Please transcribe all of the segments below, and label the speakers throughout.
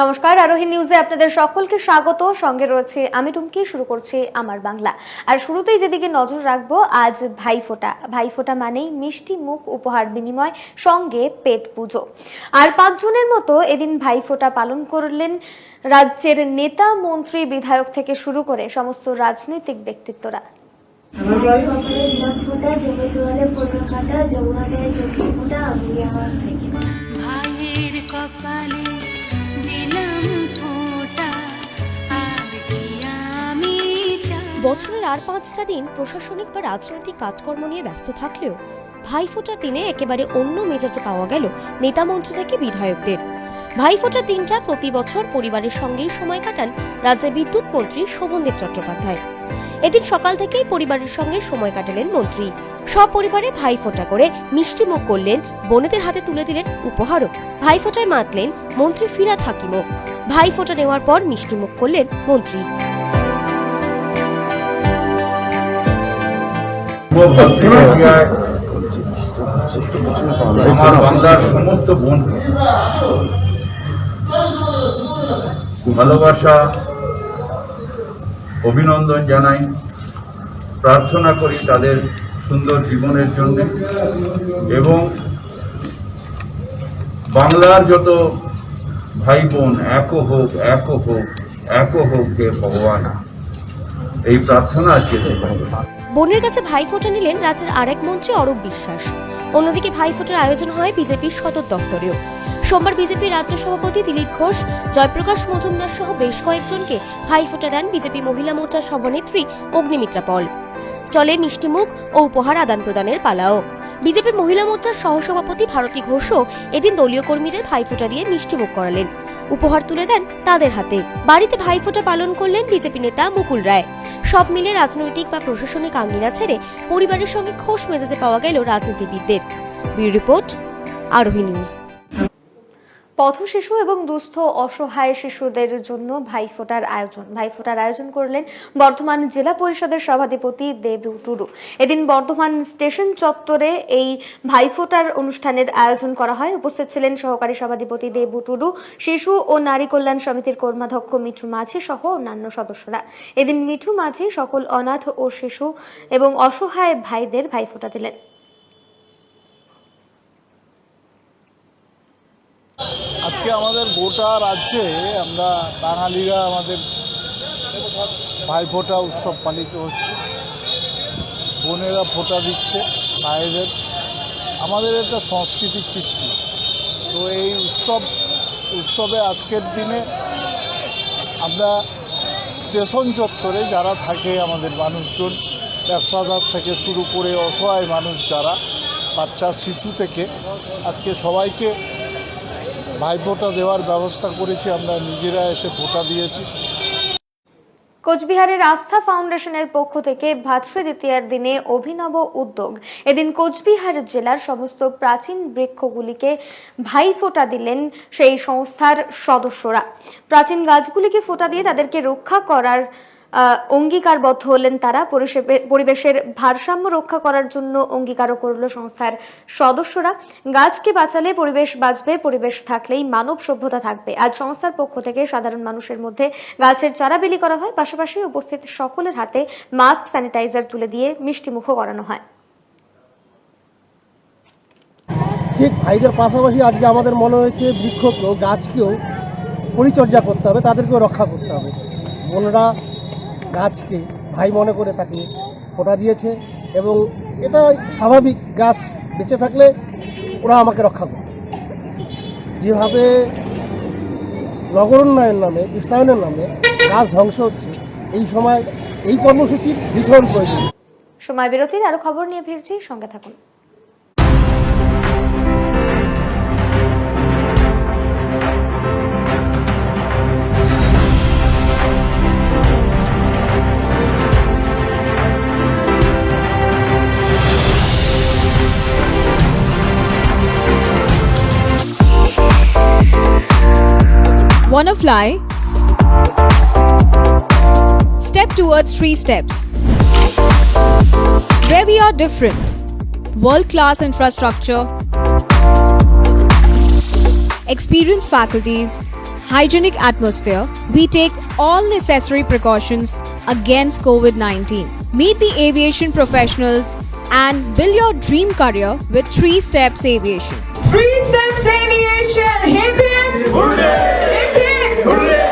Speaker 1: নমস্কার, আরোহী নিউজে আপনাদের সকলকে স্বাগত। সঙ্গে রয়েছে আমি টুমকি। শুরু করছি আমার বাংলা। আর শুরুতেই যেদিকে নজর রাখবো, আজ ভাইফোঁটা। ভাইফোঁটা মানেই মিষ্টি মুখ, উপহার বিনিময়, সঙ্গে পেট পুজো। আর 5 জনের মতো এদিন ভাইফোঁটা পালন করলেন রাজ্যের নেতা, মন্ত্রী, বিধায়ক থেকে শুরু করে সমস্ত রাজনৈতিক ব্যক্তিত্বরা।
Speaker 2: ভাই কপালে গোলাপ ফোঁটা, জমি দুয়ারে পনেরো কাটা, যমুনা দেয় চোখে ফোঁটা, আমি আমার
Speaker 3: ভাইয়ের কপালে দিলাম ফোঁটা, আর কি আমি চাই।
Speaker 4: বছরের আর 5টা দিন প্রশাসনিক বা রাজনৈতিক কাজকর্ম নিয়ে ব্যস্ত থাকলেও ভাইফোঁটার দিনে একেবারে অন্য মেজাজে পাওয়া গেল নেতা মন্ত্রী থেকে বিধায়কদের। ভাইফোঁটার দিনটা প্রতি বছর পরিবারের সঙ্গেই সময় কাটান রাজ্যের বিদ্যুৎ মন্ত্রী শোভনদেব চট্টোপাধ্যায়। এদিন সকাল থেকেই পরিবারের সঙ্গে সময় কাটালেন মন্ত্রী। সপরিবারে ভাইফোঁটা করে মিষ্টি মুখ করলেন, বোনেদের হাতে তুলে দিলেন উপহারও। ভাইফোঁটায় মাতলেন মন্ত্রী ফিরহাদ হাকিমও। ভাইফোঁটা নেওয়ার পর মিষ্টি মুখ করলেন মন্ত্রী।
Speaker 5: আমার বাংলার সমস্ত বোনকে ভালোবাসা, অভিনন্দন জানাই, প্রার্থনা করি তাদের সুন্দর জীবনের জন্য এবং বাংলার যত ভাই বোন এক হোক, এক হোক, এক হোক হে ভগবান, এই প্রার্থনা আছে।
Speaker 4: বোনের কাছে ভাইফোঁটা নিলেন রাজ্যের আরেক মন্ত্রী অরূপ বিশ্বাস। অন্যদিকে ভাইফোঁটার আয়োজন হয় বিজেপির সদর দফতরেও। সোমবার বিজেপির রাজ্য সভাপতি দিলীপ ঘোষ, জয়প্রকাশ মজুমদার সহ বেশ কয়েকজনকে ভাইফোঁটা দেন বিজেপি মহিলা মোর্চার সভানেত্রী অগ্নিমিত্রা পল। চলে মিষ্টিমুখ ও উপহার আদান প্রদানের পালাও। বিজেপির মহিলা মোর্চার সহসভাপতি ভারতী ঘোষও এদিন দলীয় কর্মীদের ভাইফোঁটা দিয়ে মিষ্টিমুখ করালেন, উপহার তুলে দেন তাদের হাতে। বাড়িতে ভাইফোঁটা পালন করলেন বিজেপি নেতা মুকুল রায়। সব মিলে রাজনৈতিক বা প্রশাসনিক আঙ্গিনা ছেড়ে পরিবারের সঙ্গে খোশ মেজাজে পাওয়া গেল রাজনীতিবিদদের। ব্যুরো রিপোর্ট, আরোহী নিউজ।
Speaker 1: পথ শিশু এবং দুস্থ অসহায় শিশুদের জন্য ভাইফোঁটার আয়োজন করলেন বর্ধমান জেলা পরিষদের সভাধিপতি দেবু টুডু। এদিন বর্ধমান স্টেশন চত্বরে এই ভাইফোঁটার অনুষ্ঠানের আয়োজন করা হয়। উপস্থিত ছিলেন সহকারী সভাধিপতি দেবু টুডু, শিশু ও নারী কল্যাণ সমিতির কর্মাধ্যক্ষ মিঠু মাঝি সহ অন্যান্য সদস্যরা। এদিন মিঠু মাঝি সকল অনাথ ও শিশু এবং অসহায় ভাইদের ভাইফোঁটা দিলেন।
Speaker 6: আজকে আমাদের গোটা রাজ্যে আমরা বাঙালিরা আমাদের ভাইফোঁটা উৎসব পালিত হচ্ছে। বোনেরা ফোঁটা দিচ্ছে ভাইদের। আমাদের একটা সাংস্কৃতিক কৃষ্টি। তো এই উৎসবে আজকের দিনে আমরা স্টেশন চত্বরে যারা থাকে আমাদের মানুষজন, ব্যবসাদার থেকে শুরু করে অসহায় মানুষ যারা, বাচ্চা শিশু থেকে, আজকে সবাইকে ভাইফোঁটা দেওয়ার ব্যবস্থা করেছি। আমরা নিজেরা এসে ফোঁটা দিয়েছি।
Speaker 1: কোচবিহারের আস্থা ফাউন্ডেশনের পক্ষ থেকে ভাতৃ দ্বিতীয়ার দিনে অভিনব উদ্যোগ। এদিন কোচবিহার জেলার সমস্ত প্রাচীন বৃক্ষগুলিকে ভাইফোঁটা দিলেন সেই সংস্থার সদস্যরা। প্রাচীন গাছগুলিকে ফোঁটা দিয়ে তাদেরকে রক্ষা করার অঙ্গীকারবদ্ধ হলেন তারা। পরিবেশের ভারসাম্য রক্ষা করার জন্য অঙ্গীকারও করল সংস্থার সদস্যরা। গাছকে বাঁচালে পরিবেশ বাঁচবে, পরিবেশ থাকলেই মানব সভ্যতা থাকবে। আজ সংস্থার পক্ষ থেকে সাধারণ মানুষের মধ্যে গাছের চারা বিলি করা হয়। পাশাপাশি উপস্থিত সকলের হাতে মাস্ক, স্যানিটাইজার তুলে দিয়ে মিষ্টিমুখও করানো হয়।
Speaker 7: ঠিক ভাইদের পাশাপাশি আজকে আমাদের মনে হয়েছে বৃক্ষকেও, গাছকেও পরিচর্যা করতে হবে, তাদেরকেও রক্ষা করতে হবে। বোনরা গাছকে ভাই মনে করে তাকে ফোঁটা দিয়েছে এবং এটা স্বাভাবিক, গাছ বেঁচে থাকলে ওরা আমাকে রক্ষা করবে। যেভাবে নগর উন্নয়নের নামে, কৃষ্ণায়নের নামে গাছ ধ্বংস হচ্ছে, এই সময় এই কর্মসূচির ভীষণ প্রয়োজন।
Speaker 1: সময় বিরতির আরো খবর নিয়ে ফিরছি, সঙ্গে থাকুন।
Speaker 8: Wanna fly? Step towards 3 steps. Where we are different. World-class infrastructure, experienced faculties, hygienic atmosphere, we take all necessary precautions against COVID-19. Meet the aviation professionals and build your dream career with 3 Steps Aviation.
Speaker 9: 3 Steps Aviation! Hip hip! Hooray! Hip hip! Hooray!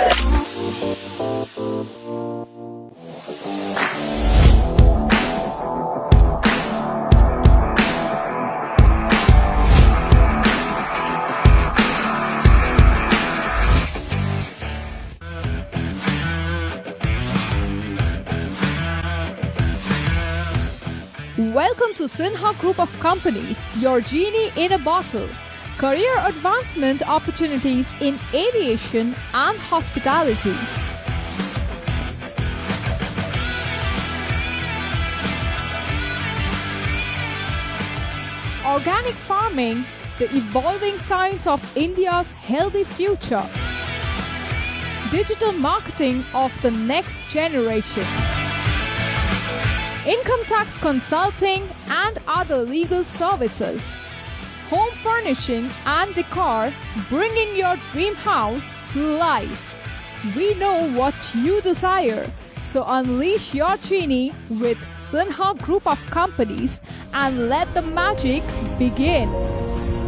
Speaker 8: Welcome to Sinha Group of Companies, your genie in a bottle. Career advancement opportunities in aviation and hospitality. Organic farming, the evolving science of India's healthy future. Digital marketing of the next generation. Income tax consulting and other legal services. Home furnishing and decor, bringing your dream house to life. We know what you desire, so unleash your genie with Sinha Group of Companies and let the magic begin.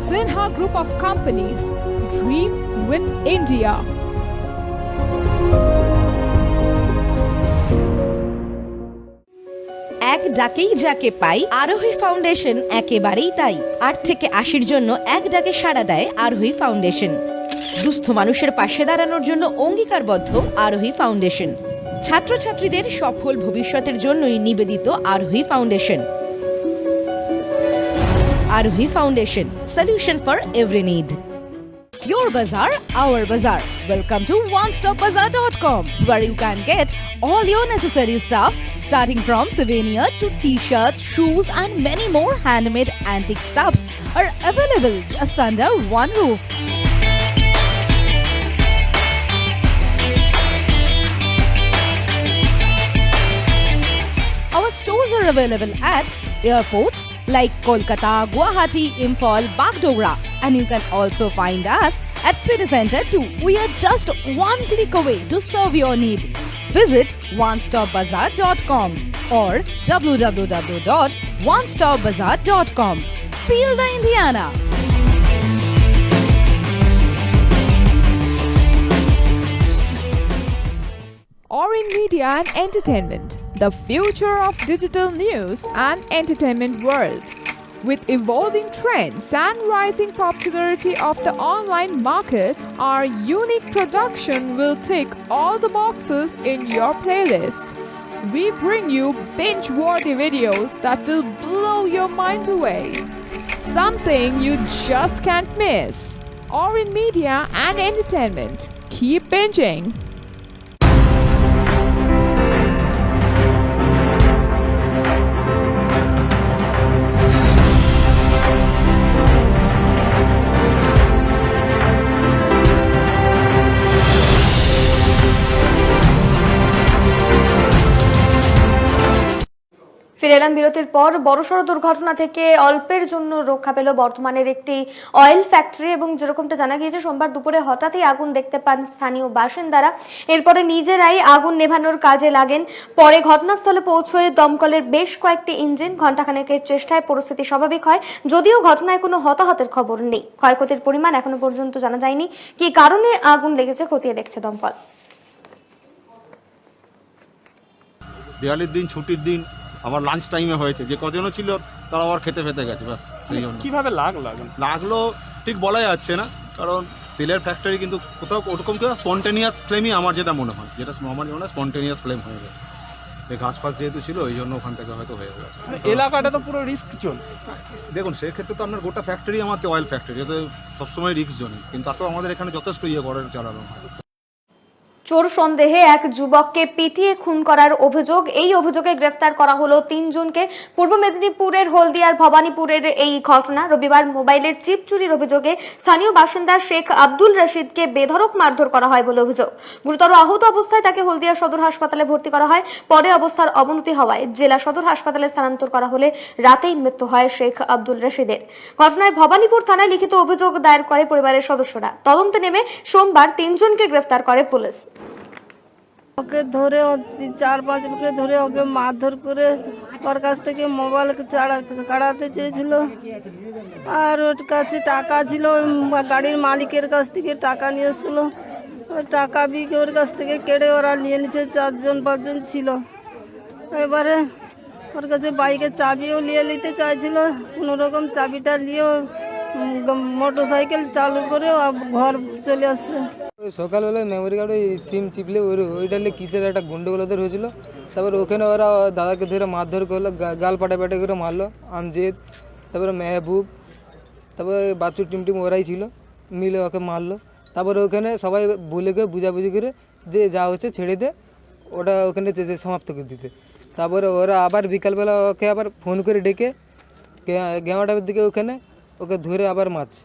Speaker 8: Sinha Group of Companies, dream with India.
Speaker 10: এক ডাকেই যাকে পাই, আরোহী foundation একেবারেই তাই। 8 থেকে 80-র জন্য এক ডাকে সাড়া দেয় আরোহী ফাউন্ডেশন। দুস্থ মানুষের পাশে দাঁড়ানোর জন্য অঙ্গীকারবদ্ধ আরোহী ফাউন্ডেশন। ছাত্রছাত্রীদের সফল ভবিষ্যতের জন্যই নিবেদিত আরোহী ফাউন্ডেশন। আরোহী foundation, solution for every need. Your bazaar, our bazaar. Welcome to onestopbazaar.com, where you can get all your necessary stuff starting from souvenir to t-shirts, shoes and many more handmade antique stuffs are available just under one roof. Our stores are available at airports like Kolkata, Guwahati, Imphal, Bagdogra, and you can also find us at City Center too. We are just one click away to serve your need. Visit onestopbazaar.com or www.onestopbazaar.com. Feel the Indiana.
Speaker 8: Orin Media and Entertainment, the future of digital news and entertainment world. With evolving trends and rising popularity of the online market, our unique production will tick all the boxes in your playlist. We bring you binge-worthy videos that will blow your mind away. Something you just can't miss. Orin Media and Entertainment. Keep binging.
Speaker 1: ফিরে এলাম বিরতির পর। বড়সড় দুর্ঘটনা থেকে অল্পের জন্য রক্ষা পেল বর্তমানের একটি অয়েল ফ্যাক্টরি, এবং যেরকমটা জানা গিয়েছে সোমবার দুপুরে হঠাৎই আগুন দেখতে পান স্থানীয় বাসিন্দারা। এরপরে নিজেরাই আগুন নেভানোর কাজে লাগেন। পরে ঘটনাস্থলে পৌঁছয়ে দমকলের বেশ কয়েকটি ইঞ্জিন ঘণ্টাখানেকের চেষ্টায় পরিস্থিতি স্বাভাবিক হয়, যদিও ঘটনায় কোনো হতাহতের খবর নেই। ক্ষয়ক্ষতির পরিমাণ এখনো পর্যন্ত জানা যায়নি। কী কারণে আগুন লেগেছে খতিয়ে দেখছে দমকল।
Speaker 11: দিওয়ালির দিন, ছুটির দিন, আবার লাঞ্চ টাইমে হয়েছে, যে কজনও ছিল তারা আবার খেতে ফেতে গেছে, ব্যাস সেই জন্য।
Speaker 12: কীভাবে লাগলো
Speaker 11: ঠিক বলা যাচ্ছে না, কারণ তেলের ফ্যাক্টরি কিন্তু কোথাও ওরকম কেউ স্পন্টেনিয়াস ফ্লেমই আমার যেটা মনে হয়, স্পন্টেনিয়াস ফ্লেম হয়ে গেছে। এই ঘাস ফাঁস যেহেতু ছিল ওই জন্য ওখান থেকে হয়তো হয়ে গেছে।
Speaker 12: এলাকাটা তো পুরো রিস্ক জোন।
Speaker 11: দেখুন, সেক্ষেত্রে তো আপনার গোটা ফ্যাক্টরি আমার অয়েল ফ্যাক্টরি, এতে সবসময় রিস্ক জোনই, কিন্তু তাতেও আমাদের এখানে যথেষ্ট ঘরের চালানো হয়।
Speaker 1: চোর সন্দেহে এক যুবককে পিটিয়ে খুন করার অভিযোগ। এই অভিযোগে গ্রেফতার করা হলো 3 জনকে। পূর্ব মেদিনীপুরের হলদিয়ার ভবানীপুরের এই ঘটনা। রবিবার মোবাইলের চিপ চুরির অভিযোগে স্থানীয় বাসিন্দা শেখ আব্দুল রশিদকে বেধড়ক মারধর করা হয় বলে অভিযোগ। গুরুতর আহত অবস্থায় তাকে হলদিয়া সদর হাসপাতালে ভর্তি করা হয়। পরে অবস্থার অবনতি হওয়ায় জেলা সদর হাসপাতালে স্থানান্তর করা হলে রাতেই মৃত্যু হয় শেখ আব্দুল রশিদের। ঘটনায় ভবানীপুর থানায় লিখিত অভিযোগ দায়ের করে পরিবারের সদস্যরা। তদন্তে নেমে সোমবার 3 জনকে গ্রেফতার করে পুলিশ।
Speaker 13: ওকে ধরে 4-5 লোকে ধরে ওকে মারধর করে ওর কাছ থেকে মোবাইল কাড়াতে চেয়েছিল, আর ওর কাছে টাকা ছিল, গাড়ির মালিকের কাছ থেকে টাকা নিয়ে এসেছিল। ওই টাকা বিকে ওর কাছ থেকে কেড়ে ওরা নিয়ে নিচ্ছে। 4-5 জন ছিল। এবারে ওর কাছে বাইকের চাবিও নিয়ে নিতে চাইছিল, কোনো রকম চাবিটা নিয়ে মোটর সাইকেল চালু করে ঘর চলে আসছে।
Speaker 14: সকালবেলায় মেমোরি কার্ডে সিম চিপলে ওইটা কিসের একটা গন্ডগোল ওদের হয়েছিল। তারপর ওখানে ওরা দাদাকে ধরে মারধর করলো, গাল পাটা করে মারলো। আমজেদ, তারপরে মেহবুব, তারপরে বাচ্চু টিম ওরাই ছিল, মিলে ওকে মারলো। তারপরে ওখানে সবাই বলে গিয়ে বুঝাবুঝি করে যে যা হচ্ছে ছেড়ে দে, ওটা ওখানে সমাপ্ত করে দিতে। তারপরে ওরা আবার বিকালবেলা ওকে আবার ফোন করে ডেকে গেমাটার দিকে ওখানে ওকে ধরে আবার মারছে।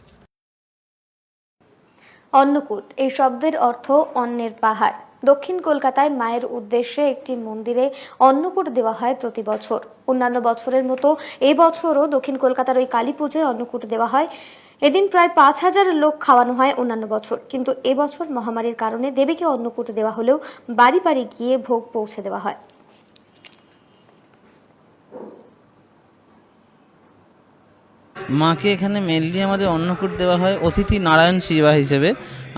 Speaker 1: অন্নকূট এই শব্দের অর্থ অন্নের পাহাড়। দক্ষিণ কলকাতায় মায়ের উদ্দেশ্যে একটি মন্দিরে অন্নকূট দেওয়া হয় প্রতি বছর। অন্যান্য বছরের মতো এই বছরও দক্ষিণ কলকাতার ওই কালী পুজোয় অন্নকূট দেওয়া হয়। এদিন প্রায় 5000 লোক খাওয়ানো হয় অন্যান্য বছর, কিন্তু এবছর মহামারীর কারণে দেবীকে অন্নকূট দেওয়া হলেও বাড়ি বাড়ি গিয়ে ভোগ পৌঁছে দেওয়া হয়।
Speaker 15: মাকে এখানে মেনলি আমাদের অন্নকূট দেওয়া হয় অতিথি নারায়ণ সেবা হিসেবে।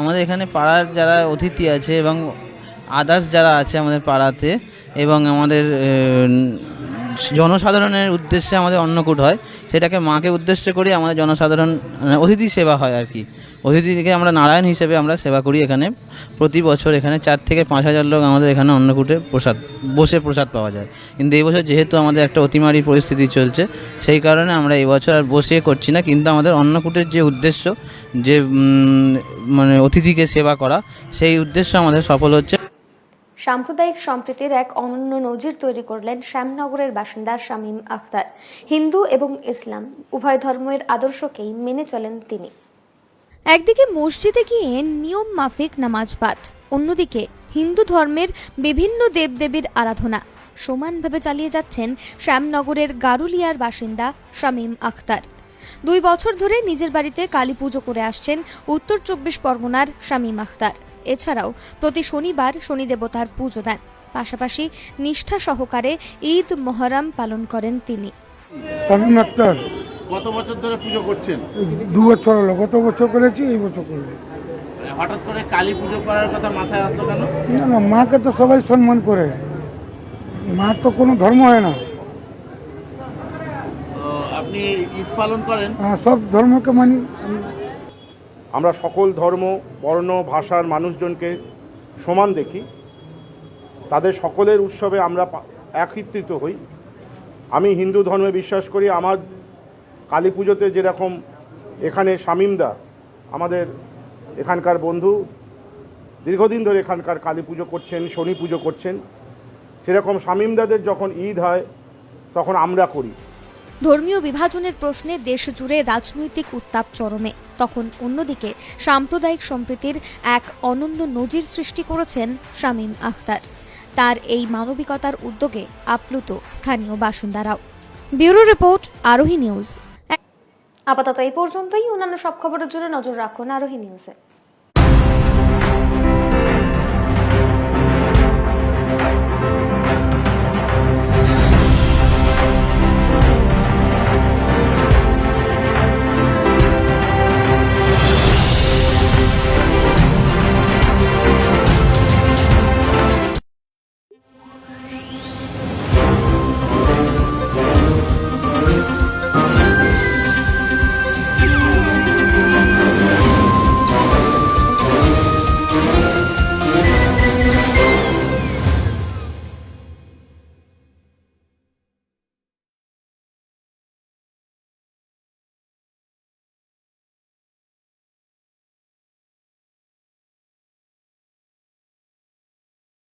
Speaker 15: আমাদের এখানে পাড়ার যারা অতিথি আছে এবং আদার্স যারা আছে আমাদের পাড়াতে, এবং আমাদের জনসাধারণের উদ্দেশ্যে আমাদের অন্নকূট হয়। সেটাকে মাকে উদ্দেশ্য করে আমাদের জনসাধারণ অতিথি সেবা হয় আর কি। অতিথিকে আমরা নারায়ণ হিসেবে আমরা সেবা করি এখানে। প্রতি বছর এখানে 4 থেকে 5000 লোক আমাদের এখানে অন্নকূটে বসে প্রসাদ পাওয়া যায়। কিন্তু এই বছর যেহেতু আমাদের একটা অতিমারী পরিস্থিতি চলছে, সেই কারণে আমরা এই বছর আর বসে করছি না। কিন্তু আমাদের অন্নকূটের যে উদ্দেশ্য, যে মানে অতিথিকে সেবা করা, সেই উদ্দেশ্য আমাদের সফল হচ্ছে।
Speaker 1: সাম্প্রদায়িক সম্প্রীতির এক অনন্য নজির তৈরি করলেন শ্যামনগরের বাসিন্দা শামীম আখতার। হিন্দু এবং ইসলাম উভয় ধর্মের আদর্শকেই মেনে চলেন তিনি। একদিকে মসজিদে গিয়ে নিয়ম মাফিক নামাজ পাঠ, অন্যদিকে হিন্দু ধর্মের বিভিন্ন দেবদেবীর আরাধনা সমানভাবে চালিয়ে যাচ্ছেন শ্যামনগরের গারুলিয়ার বাসিন্দা শামীম আখতার। 2 বছর ধরে নিজের বাড়িতে কালী পুজো করে আসছেন উত্তর 24 পরগনার শামীম আখতার। এছাড়াও প্রতি শনিবার শনি দেবতার পুজো দেন। পাশাপাশি নিষ্ঠা সহকারে ঈদ মহরম পালন করেন তিনি।
Speaker 16: শামীম আখতার
Speaker 12: কত বছর ধরে পুজো করছেন?
Speaker 16: 2 বছর হলো। গত বছর করেছি, এই বছর করবো।
Speaker 12: হঠাৎ করে কালী পুজো করার কথা মাথায় আসলো কেন?
Speaker 16: না, মাকে তো সবাই সম্মান করে। মা তো কোনো ধর্ম হয় না।
Speaker 12: আপনি ঈদ পালন করেন?
Speaker 16: সব ধর্মকে মানি।
Speaker 11: আমরা সকল ধর্ম, বর্ণ, ভাষার মানুষজনকে সমান দেখি। তাদের সকলের উৎসবে আমরা একত্রিত হই। আমি হিন্দু ধর্মে বিশ্বাস করি। আমার কালী পুজোতে যেরকম এখানে শামীমদা আমাদের এখানকার বন্ধু, দীর্ঘদিন ধরে এখানকার কালী পুজো করছেন, শনি পুজো করছেন, সেরকম শামীমদাদের যখন ঈদ হয় তখন আমরা করি।
Speaker 1: ধর্মীয় বিভাজনের প্রশ্নে দেশ জুড়ে রাজনৈতিক উত্তাপ চরমে, তখন অন্যদিকে সাম্প্রদায়িক সম্প্রীতির এক অনন্য নজির সৃষ্টি করেছেন শামীম আখতার। তার এই মানবিকতার উদ্যোগে আপ্লুত স্থানীয় বাসিন্দারাও। ব্যুরো রিপোর্ট, আরোহী নিউজ। আপাতত এই পর্যন্তই। অন্যান্য সব খবরের জন্য নজর রাখুন আরোহী নিউজে।